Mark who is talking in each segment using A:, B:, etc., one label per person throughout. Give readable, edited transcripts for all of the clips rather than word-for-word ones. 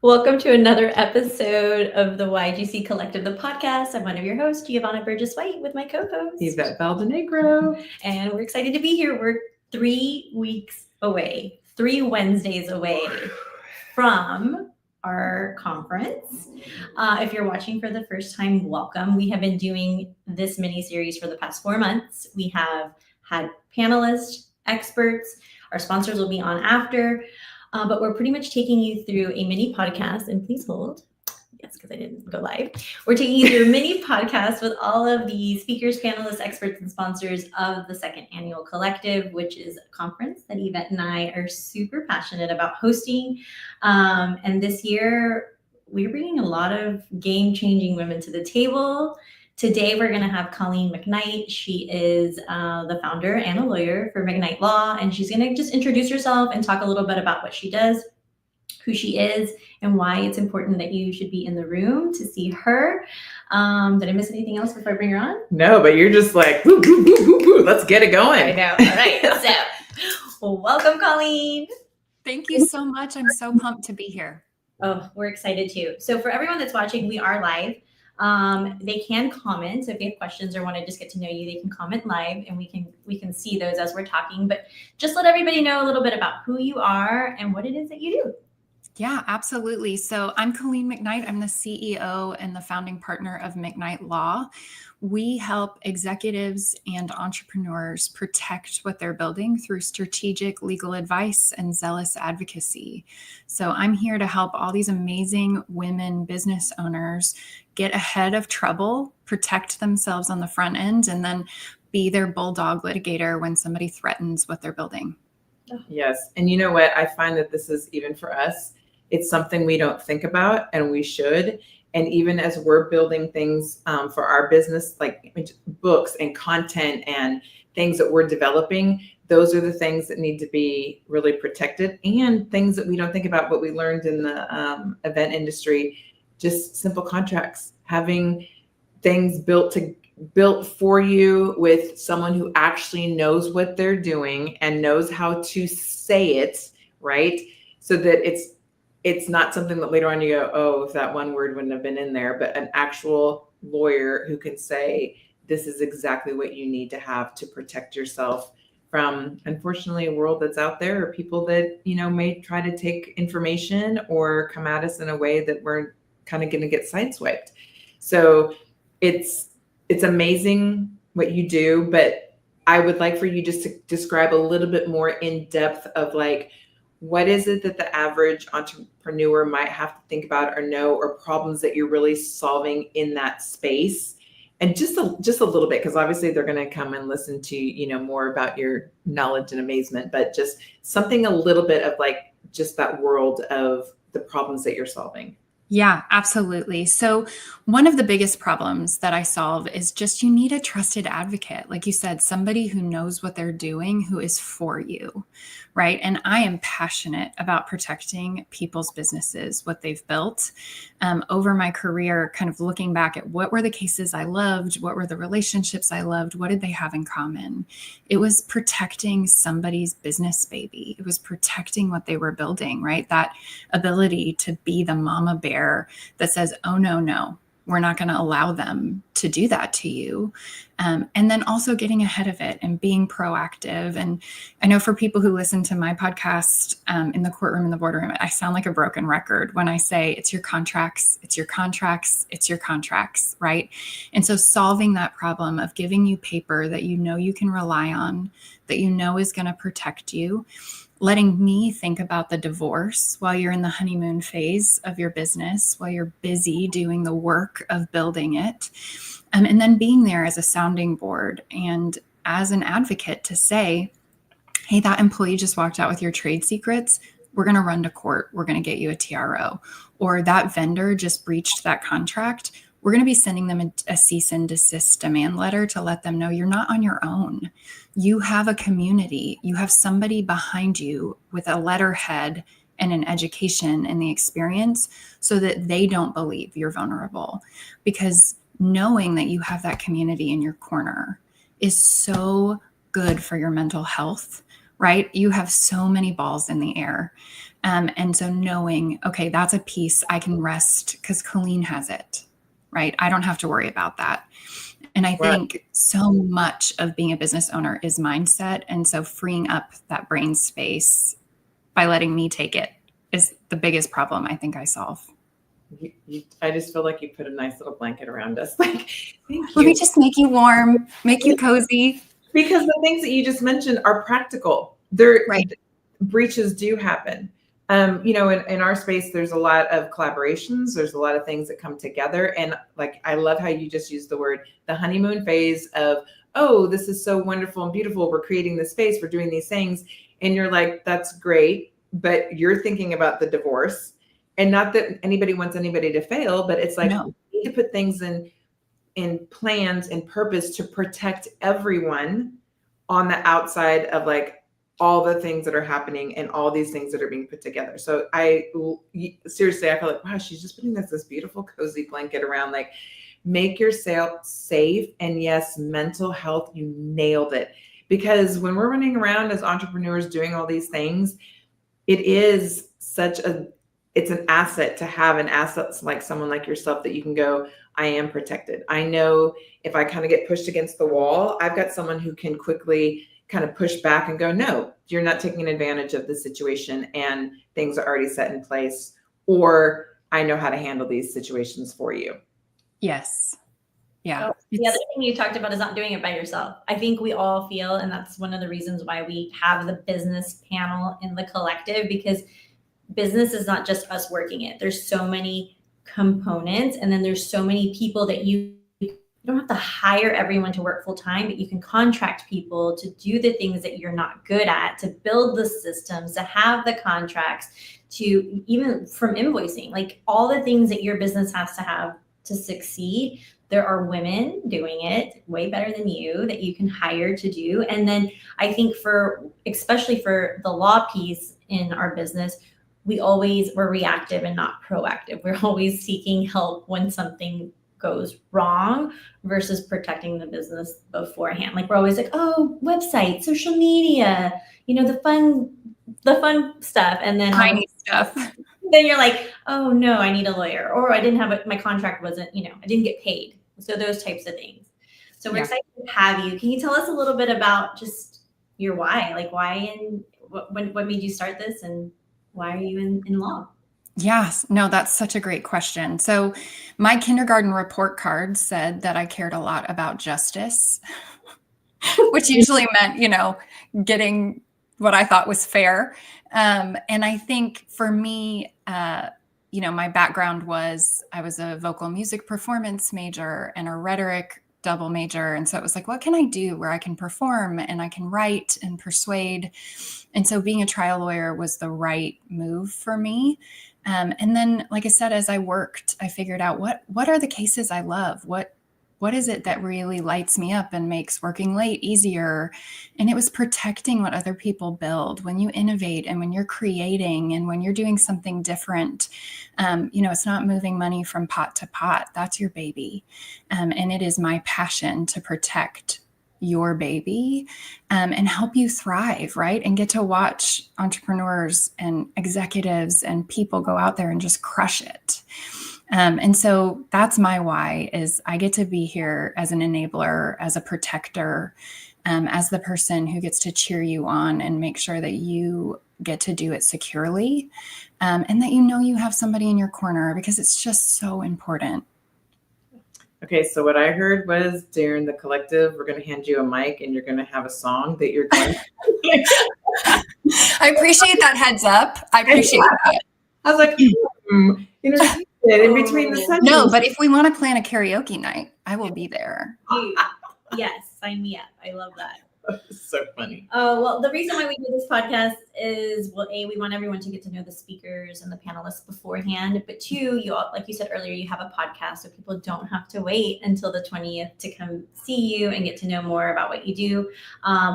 A: Welcome to another episode of the YGC Collective, the podcast. I'm one of your hosts, Giovanna Burgess-White, with my co-host,
B: Yvette Valdenegro.
A: And we're excited to be here. We're 3 weeks away, 3 Wednesdays away from our conference. If you're watching for the first time, welcome. We have been doing this mini-series for the past 4 months. We have had panelists, experts. Our sponsors will be on after. But we're pretty much taking you through a mini podcast, and please hold. Yes, because I didn't go live. We're taking you through a mini podcast with all of the speakers, panelists, experts, and sponsors of the second annual collective, which is a conference that Yvette and I are super passionate about hosting. And this year, we're bringing a lot of game-changing women to the table. Today, we're going to have Colleen McKnight. She is the founder and a lawyer for McKnight Law, and she's going to just introduce herself and talk a little bit about what she does, who she is, and why it's important that you should be in the room to see her. Did I miss anything else before I bring her on?
B: No, but you're just like, woo, woo, woo, woo, woo. Let's get it going.
A: I know. All right. So, welcome, Colleen.
C: Thank you so much. I'm so pumped to be here.
A: Oh, we're excited too. So for everyone that's watching, we are live. They can comment. So if you have questions or want to just get to know you, they can comment live and we can see those as we're talking. But just let everybody know a little bit about who you are and what it is that you do.
C: Yeah, absolutely. So I'm Colleen McKnight. I'm the CEO and the founding partner of McKnight Law. We help executives and entrepreneurs protect what they're building through strategic legal advice and zealous advocacy. So I'm here to help all these amazing women business owners get ahead of trouble, protect themselves on the front end, and then be their bulldog litigator when somebody threatens what they're building.
B: Yes. And you know what? I find that this is, even for us, it's something we don't think about, and we should. And even as we're building things for our business, like books and content and things that we're developing, those are the things that need to be really protected, and things that we don't think about, what we learned in the event industry, just simple contracts, having things built for you with someone who actually knows what they're doing and knows how to say it, right? So that it's not something that later on you go, oh, if that one word wouldn't have been in there, but an actual lawyer who can say, this is exactly what you need to have to protect yourself from, unfortunately, a world that's out there, or people that, may try to take information or come at us in a way that we're kind of going to get sideswiped. So it's amazing what you do, but I would like for you just to describe a little bit more in depth of like, what is it that the average entrepreneur might have to think about or know, or problems that you're really solving in that space? And just a little bit, because obviously they're going to come and listen to, more about your knowledge and amazement, but just something a little bit of like just that world of the problems that you're solving.
C: Yeah, absolutely. So one of the biggest problems that I solve is just you need a trusted advocate. Like you said, somebody who knows what they're doing, who is for you, right? And I am passionate about protecting people's businesses, what they've built. Over my career, kind of looking back at what were the cases I loved, what were the relationships I loved, what did they have in common? It was protecting somebody's business baby. It was protecting what they were building, right? That ability to be the mama bear that says, oh, no, we're not going to allow them to do that to you. And then also getting ahead of it and being proactive. And I know for people who listen to my podcast in the courtroom, in the boardroom, I sound like a broken record when I say it's your contracts, it's your contracts, it's your contracts, right? And so solving that problem of giving you paper that you know you can rely on, that you know is going to protect you, letting me think about the divorce while you're in the honeymoon phase of your business, while you're busy doing the work of building it, and then being there as a sounding board and as an advocate to say, hey, that employee just walked out with your trade secrets. We're going to run to court. We're going to get you a TRO. Or that vendor just breached that contract. We're going to be sending them a cease and desist demand letter to let them know you're not on your own. You have a community. You have somebody behind you with a letterhead and an education and the experience so that they don't believe you're vulnerable. Because knowing that you have that community in your corner is so good for your mental health, right? You have so many balls in the air. And so knowing, okay, that's a piece I can rest because Colleen has it, right? I don't have to worry about that. And I think so much of being a business owner is mindset. And so freeing up that brain space by letting me take it is the biggest problem I think I solve.
B: I just feel like you put a nice little blanket around us. Like, thank you.
C: Let me just make you warm, make you cozy.
B: Because the things that you just mentioned are practical. Breaches do happen. In our space, there's a lot of collaborations. There's a lot of things that come together. And like, I love how you just used the word, the honeymoon phase of, oh, this is so wonderful and beautiful. We're creating this space. We're doing these things. And you're like, that's great. But you're thinking about the divorce. And not that anybody wants anybody to fail, but it's like, we need to put things in plans and purpose to protect everyone on the outside of like all the things that are happening and all these things that are being put together. So seriously, I feel like, wow, she's just putting this beautiful cozy blanket around, like, make yourself safe. And yes, mental health, you nailed it. Because when we're running around as entrepreneurs doing all these things, it is it's an asset to have an asset like someone like yourself that you can go, I am protected. I know if I kind of get pushed against the wall, I've got someone who can quickly kind of push back and go, no, you're not taking advantage of the situation and things are already set in place, or I know how to handle these situations for you.
C: Yes. Yeah.
A: So the other thing you talked about is not doing it by yourself. I think we all feel, and that's one of the reasons why we have the business panel in the collective, because business is not just us working it. There's so many components, and then there's so many people that you don't have to hire everyone to work full time, but you can contract people to do the things that you're not good at, to build the systems, to have the contracts, to even from invoicing, like all the things that your business has to have to succeed. There are women doing it way better than you that you can hire to do. And then I think especially for the law piece in our business, we're reactive and not proactive. We're always seeking help when something goes wrong versus protecting the business beforehand. Like, we're always like, oh, website, social media, the fun stuff. And then
C: tiny stuff.
A: Then you're like, oh no, I need a lawyer, or I didn't have my contract wasn't, I didn't get paid. So those types of things. So we're excited to have you. Can you tell us a little bit about just your why? Like, why and what made you start this, and why are you in law?
C: Yes. No, that's such a great question. So my kindergarten report card said that I cared a lot about justice, which usually meant, getting what I thought was fair. And I think for me, my background was I was a vocal music performance major and a rhetoric double major. And so it was like, what can I do where I can perform and I can write and persuade? And so being a trial lawyer was the right move for me. And then, like I said, as I worked, I figured out what are the cases I love? What is it that really lights me up and makes working late easier? And it was protecting what other people build. When you innovate and when you're creating and when you're doing something different, it's not moving money from pot to pot. That's your baby. And it is my passion to protect your baby and help you thrive, right? And get to watch entrepreneurs and executives and people go out there and just crush it. And so that's my why, is I get to be here as an enabler, as a protector, as the person who gets to cheer you on and make sure that you get to do it securely, and that you have somebody in your corner, because it's just so important.
B: Okay, so what I heard was, during the collective, we're going to hand you a mic and you're going to have a song that you're going to...
C: I appreciate that heads up. I appreciate that.
B: I was like, in between the sessions.
C: No, but if we want to plan a karaoke night, I will be there.
A: Dude, yes, sign me up. I love that.
B: So funny.
A: Well, the reason why we do this podcast is, well, A, we want everyone to get to know the speakers and the panelists beforehand. But two, like you said earlier, you have a podcast, so people don't have to wait until the 20th to come see you and get to know more about what you do.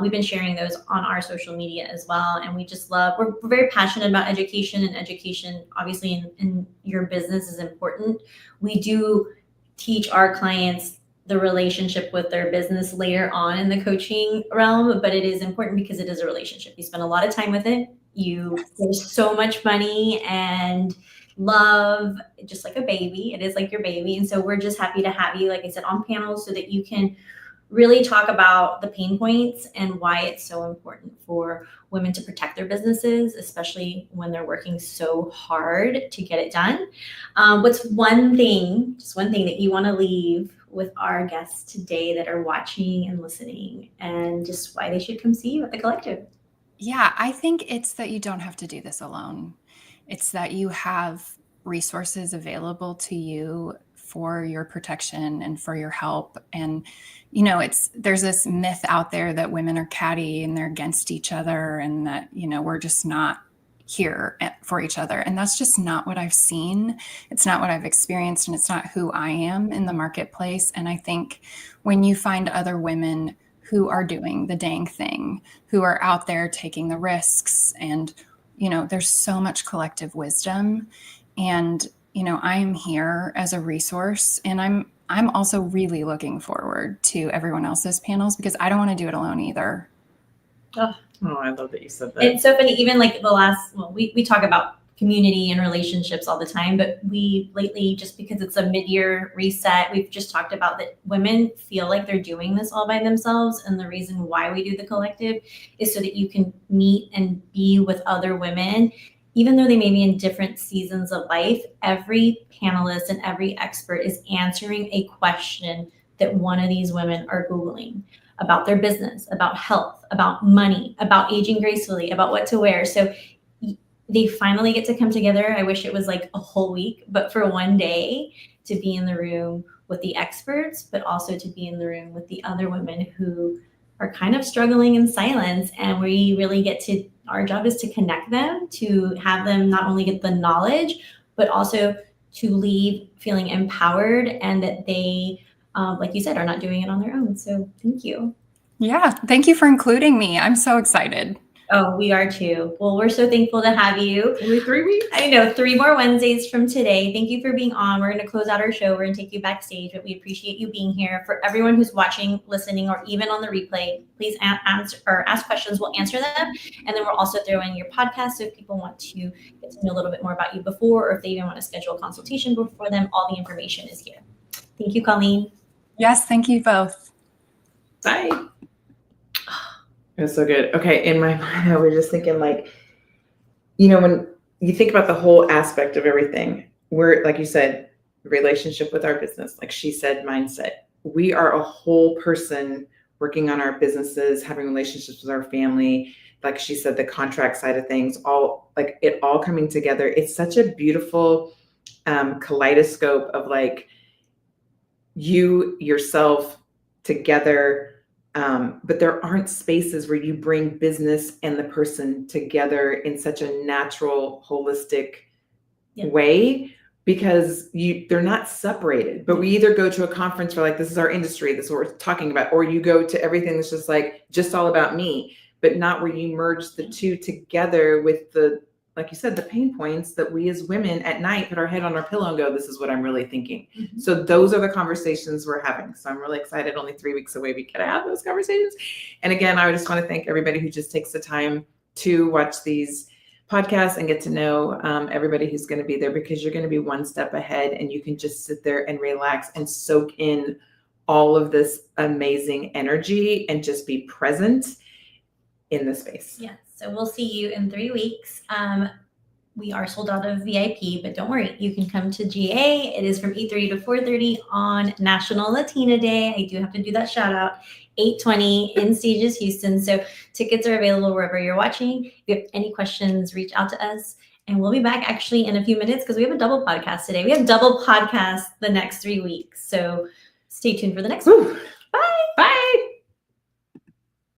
A: We've been sharing those on our social media as well. And we just we're very passionate about education, and education, obviously, in your business is important. We do teach our clients the relationship with their business later on in the coaching realm, but it is important because it is a relationship. You spend a lot of time with it. There's so much money and love, just like a baby. It is like your baby. And so we're just happy to have you, like I said, on panels so that you can really talk about the pain points and why it's so important for women to protect their businesses, especially when they're working so hard to get it done. What's just one thing that you want to leave with our guests today that are watching and listening, and just why they should come see you at the Collective?
C: Yeah, I think it's that you don't have to do this alone. It's that you have resources available to you for your protection and for your help. And, there's this myth out there that women are catty and they're against each other and that, we're just not here for each other. And that's just not what I've seen. It's not what I've experienced, and it's not who I am in the marketplace. And I think when you find other women who are doing the dang thing, who are out there taking the risks, and, there's so much collective wisdom. And, I am here as a resource, and I'm also really looking forward to everyone else's panels because I don't want to do it alone either.
B: Oh, I love that you said that.
A: It's so funny, even like we talk about community and relationships all the time, but we lately, just because it's a mid-year reset, we've just talked about that women feel like they're doing this all by themselves. And the reason why we do the Collective is so that you can meet and be with other women, even though they may be in different seasons of life. Every panelist and every expert is answering a question that one of these women are Googling about their business, about health, about money, about aging gracefully, about what to wear. So they finally get to come together. I wish it was like a whole week, but for one day to be in the room with the experts, but also to be in the room with the other women who are kind of struggling in silence. And we really our job is to connect them, to have them not only get the knowledge, but also to leave feeling empowered and that they, like you said, are not doing it on their own. So thank you.
C: Yeah. Thank you for including me. I'm so excited.
A: Oh, we are too. Well, we're so thankful to have you.
B: Only 3 weeks?
A: I know, 3 more Wednesdays from today. Thank you for being on. We're going to close out our show. We're going to take you backstage, but we appreciate you being here. For everyone who's watching, listening, or even on the replay, please answer or ask questions. We'll answer them. And then we'll also throw in your podcast. So if people want to get to know a little bit more about you before, or if they even want to schedule a consultation before them, all the information is here. Thank you, Colleen.
C: Yes, thank you both.
B: Bye. It was so good. Okay, in my mind, I was just thinking, like, when you think about the whole aspect of everything, we're, like you said, relationship with our business, like she said, mindset. We are a whole person working on our businesses, having relationships with our family. Like she said, the contract side of things, it all coming together. It's such a beautiful kaleidoscope of like you, yourself together. But there aren't spaces where you bring business and the person together in such a natural, holistic way, because they're not separated. But we either go to a conference where like, this is our industry, this is what we're talking about, or you go to everything that's just like, just all about me, but not where you merge the two together with the, like you said, the pain points that we as women at night put our head on our pillow and go, this is what I'm really thinking. Mm-hmm. So those are the conversations we're having. So I'm really excited. Only 3 weeks away, we get to have those conversations. And again, I just want to thank everybody who just takes the time to watch these podcasts and get to know everybody who's going to be there, because you're going to be one step ahead and you can just sit there and relax and soak in all of this amazing energy and just be present in the space.
A: Yes. So we'll see you in 3 weeks. We are sold out of VIP, but don't worry, you can come to GA. It is from 8:30 to 4:30 on National Latina Day. I do have to do that shout out. 8:20 in Stages, Houston. So tickets are available wherever you're watching. If you have any questions, reach out to us. And we'll be back actually in a few minutes because we have a double podcast today. We have double podcasts the next 3 weeks. So stay tuned for the next one. Bye.
B: Bye.